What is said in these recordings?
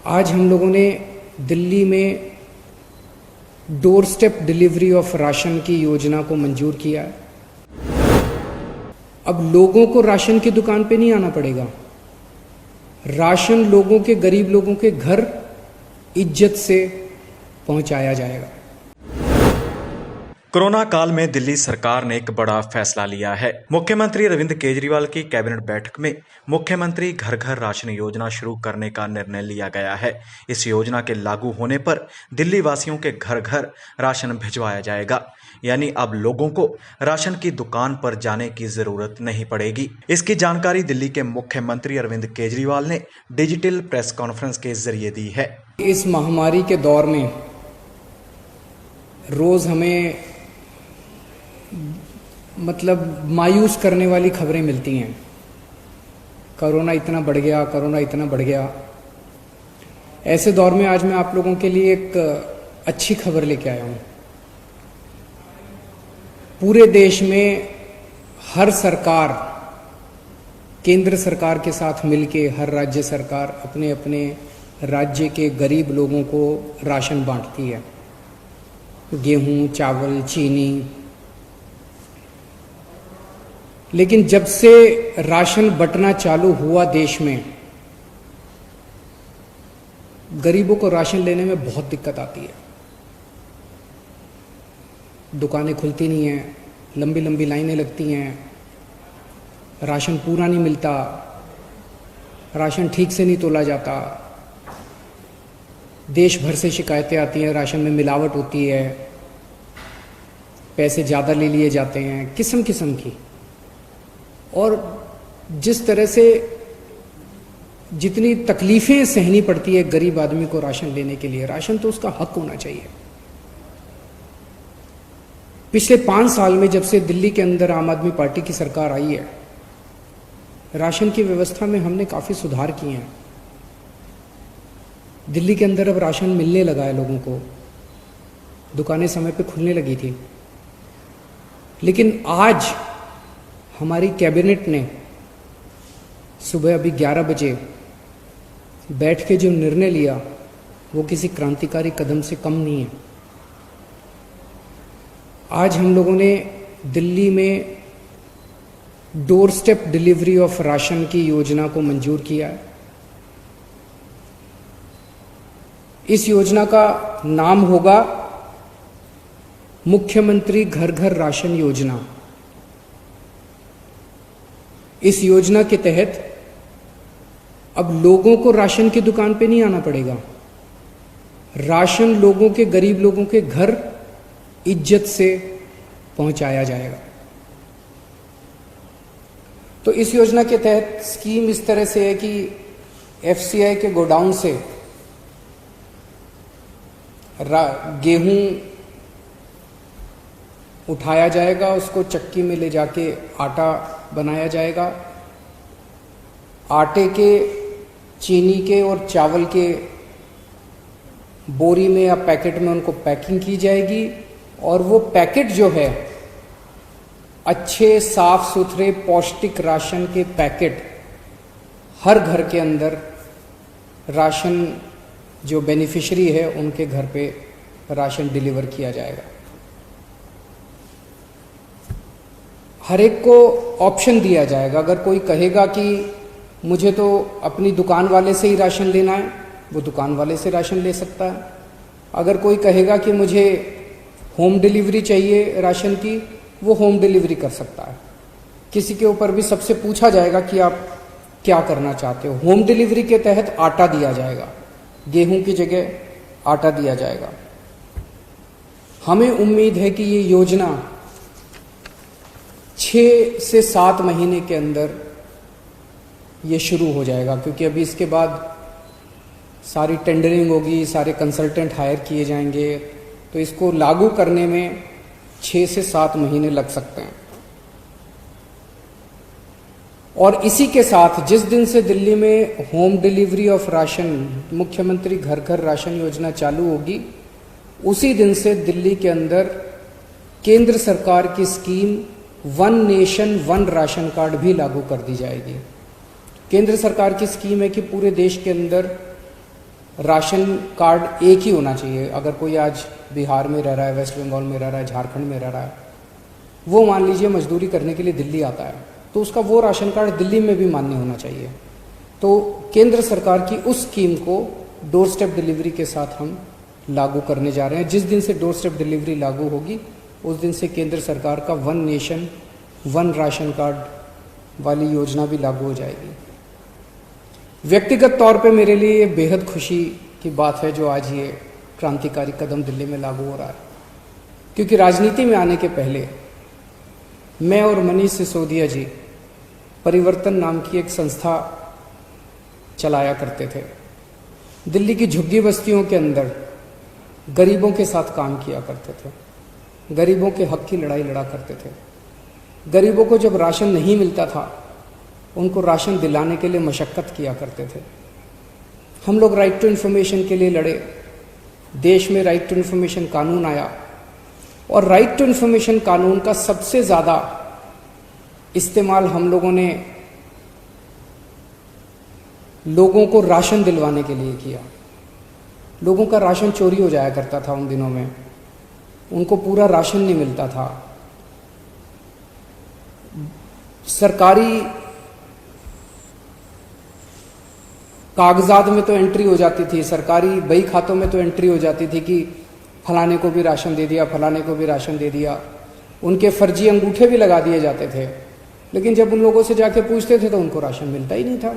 आज हम लोगों ने दिल्ली में door step delivery of ration की योजना को मंजूर किया है। अब लोगों को राशन की दुकान पे नहीं आना पड़ेगा। राशन लोगों के, गरीब लोगों के घर इज्जत से पहुंचाया जाएगा। कोरोना काल में दिल्ली सरकार ने एक बड़ा फैसला लिया है। मुख्यमंत्री अरविंद केजरीवाल की कैबिनेट बैठक में मुख्यमंत्री घर घर राशन योजना शुरू करने का निर्णय लिया गया है। इस योजना के लागू होने पर दिल्ली वासियों के घर घर राशन भिजवाया जाएगा, यानी अब लोगों को राशन की दुकान पर जाने की जरूरत नहीं पड़ेगी। इसकी जानकारी दिल्ली के मुख्यमंत्री अरविंद केजरीवाल ने डिजिटल प्रेस कॉन्फ्रेंस के जरिए दी है। इस महामारी के दौर में रोज हमें मायूस करने वाली खबरें मिलती हैं। कोरोना इतना बढ़ गया, कोरोना इतना बढ़ गया। ऐसे दौर में आज मैं आप लोगों के लिए एक अच्छी खबर लेके आया हूं। पूरे देश में हर सरकार, केंद्र सरकार के साथ मिलके हर राज्य सरकार अपने अपने राज्य के गरीब लोगों को राशन बांटती है। गेहूं, चावल, चीनी। लेकिन जब से राशन बंटना चालू हुआ देश में, गरीबों को राशन लेने में बहुत दिक्कत आती है। दुकानें खुलती नहीं हैं, लंबी लंबी लाइनें लगती हैं, राशन पूरा नहीं मिलता, राशन ठीक से नहीं तोला जाता। देश भर से शिकायतें आती हैं, राशन में मिलावट होती है, पैसे ज़्यादा ले लिए जाते हैं, किस्म किस्म की। और जिस तरह से जितनी तकलीफ़ें सहनी पड़ती है गरीब आदमी को राशन लेने के लिए, राशन तो उसका हक होना चाहिए। पिछले 5 साल में जब से दिल्ली के अंदर आम आदमी पार्टी की सरकार आई है, राशन की व्यवस्था में हमने काफ़ी सुधार किए हैं। दिल्ली के अंदर अब राशन मिलने लगा है लोगों को, दुकानें समय पे खुलने लगी थी। लेकिन आज हमारी कैबिनेट ने सुबह अभी 11 बजे बैठ के जो निर्णय लिया, वो किसी क्रांतिकारी कदम से कम नहीं है। आज हम लोगों ने दिल्ली में door step delivery of ration की योजना को मंजूर किया है। इस योजना का नाम होगा मुख्यमंत्री घर घर राशन योजना। इस योजना के तहत अब लोगों को राशन की दुकान पे नहीं आना पड़ेगा। राशन लोगों के, गरीब लोगों के घर इज्जत से पहुंचाया जाएगा। तो इस योजना के तहत स्कीम इस तरह से है कि एफसीआई के गोडाउन से गेहूं उठाया जाएगा, उसको चक्की में ले जाके आटा बनाया जाएगा। आटे के, चीनी के और चावल के बोरी में या पैकेट में उनको पैकिंग की जाएगी। और वो पैकेट जो है, अच्छे साफ सुथरे पौष्टिक राशन के पैकेट हर घर के अंदर राशन जो बेनिफिशियरी है उनके घर पे राशन डिलीवर किया जाएगा। हर एक को ऑप्शन दिया जाएगा। अगर कोई कहेगा कि मुझे तो अपनी दुकान वाले से ही राशन लेना है, वो दुकान वाले से राशन ले सकता है। अगर कोई कहेगा कि मुझे होम डिलीवरी चाहिए राशन की, वो होम डिलीवरी कर सकता है। किसी के ऊपर भी सबसे पूछा जाएगा कि आप क्या करना चाहते हो। होम डिलीवरी के तहत आटा दिया जाएगा, गेहूं की जगह आटा दिया जाएगा। हमें उम्मीद है कि ये योजना 6 से 7 महीने के अंदर ये शुरू हो जाएगा, क्योंकि अभी इसके बाद सारी टेंडरिंग होगी, सारे कंसल्टेंट हायर किए जाएंगे। तो इसको लागू करने में 6 से 7 महीने लग सकते हैं। और इसी के साथ जिस दिन से दिल्ली में होम डिलीवरी ऑफ राशन, मुख्यमंत्री घर घर राशन योजना चालू होगी, उसी दिन से दिल्ली के अंदर केंद्र सरकार की scheme one nation one ration card भी लागू कर दी जाएगी। केंद्र सरकार की स्कीम है कि पूरे देश के अंदर राशन कार्ड एक ही होना चाहिए। अगर कोई आज बिहार में रह रहा है, वेस्ट बंगाल में रह रहा है, झारखंड में रह रहा है, वो मान लीजिए मजदूरी करने के लिए दिल्ली आता है, तो उसका वो राशन कार्ड दिल्ली में भी मान्य होना चाहिए। तो केंद्र सरकार की उस स्कीम को डोर स्टेप डिलीवरी के साथ हम लागू करने जा रहे हैं। जिस दिन से डोर स्टेप डिलीवरी लागू होगी उस दिन से केंद्र सरकार का one nation one ration card वाली योजना भी लागू हो जाएगी। व्यक्तिगत तौर पे मेरे लिए ये बेहद खुशी की बात है जो आज ये क्रांतिकारी कदम दिल्ली में लागू हो रहा है, क्योंकि राजनीति में आने के पहले मैं और मनीष सिसोदिया जी परिवर्तन नाम की एक संस्था चलाया करते थे। दिल्ली की झुग्गी बस्तियों के अंदर गरीबों के साथ काम किया करते थे, गरीबों के हक की लड़ाई लड़ा करते थे। गरीबों को जब राशन नहीं मिलता था उनको राशन दिलाने के लिए मशक्क़त किया करते थे। हम लोग राइट टू इन्फॉर्मेशन के लिए लड़े, देश में राइट टू इन्फॉर्मेशन कानून आया और राइट टू इन्फॉर्मेशन कानून का सबसे ज़्यादा इस्तेमाल हम लोगों ने लोगों को राशन दिलवाने के लिए किया। लोगों का राशन चोरी हो जाया करता था उन दिनों में, उनको पूरा राशन नहीं मिलता था। सरकारी कागजात में तो एंट्री हो जाती थी, सरकारी बही खातों में तो एंट्री हो जाती थी कि फलाने को भी राशन दे दिया, फलाने को भी राशन दे दिया। उनके फर्जी अंगूठे भी लगा दिए जाते थे, लेकिन जब उन लोगों से जाके पूछते थे तो उनको राशन मिलता ही नहीं था।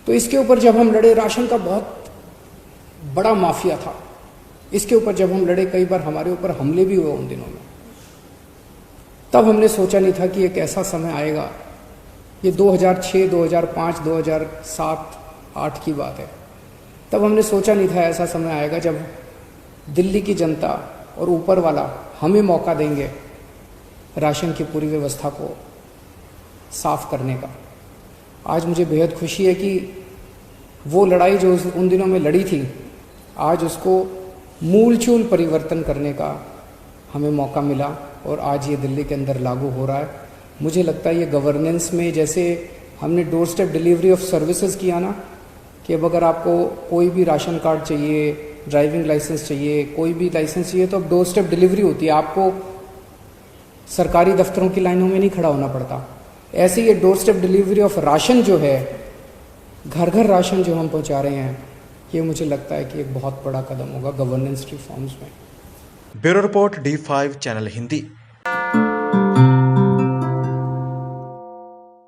तो इसके ऊपर जब हम लड़े, राशन का बहुत बड़ा माफिया था, इसके ऊपर जब हम लड़े कई बार हमारे ऊपर हमले भी हुए उन दिनों में। तब हमने सोचा नहीं था कि एक ऐसा समय आएगा, ये 2006, 2005, 2007, 2008 की बात है। तब हमने सोचा नहीं था ऐसा समय आएगा जब दिल्ली की जनता और ऊपर वाला हमें मौका देंगे राशन की पूरी व्यवस्था को साफ करने का। आज मुझे बेहद खुशी है कि वो लड़ाई जो उन दिनों में लड़ी थी, आज उसको मूलचूल परिवर्तन करने का हमें मौका मिला और आज ये दिल्ली के अंदर लागू हो रहा है। मुझे लगता है ये गवर्नेंस में, जैसे हमने door step delivery of services किया ना, कि अब अगर आपको कोई भी राशन कार्ड चाहिए, ड्राइविंग लाइसेंस चाहिए, कोई भी लाइसेंस चाहिए, तो अब डोर स्टेप डिलीवरी होती है, आपको सरकारी दफ्तरों की लाइनों में नहीं खड़ा होना पड़ता। ऐसे ये door step delivery of ration जो है, घर घर राशन जो हम पहुंचा रहे हैं, ये मुझे लगता है कि एक बहुत बड़ा कदम होगा गवर्नेंस रिफॉर्म्स में। Bureau report D5 channel Hindi.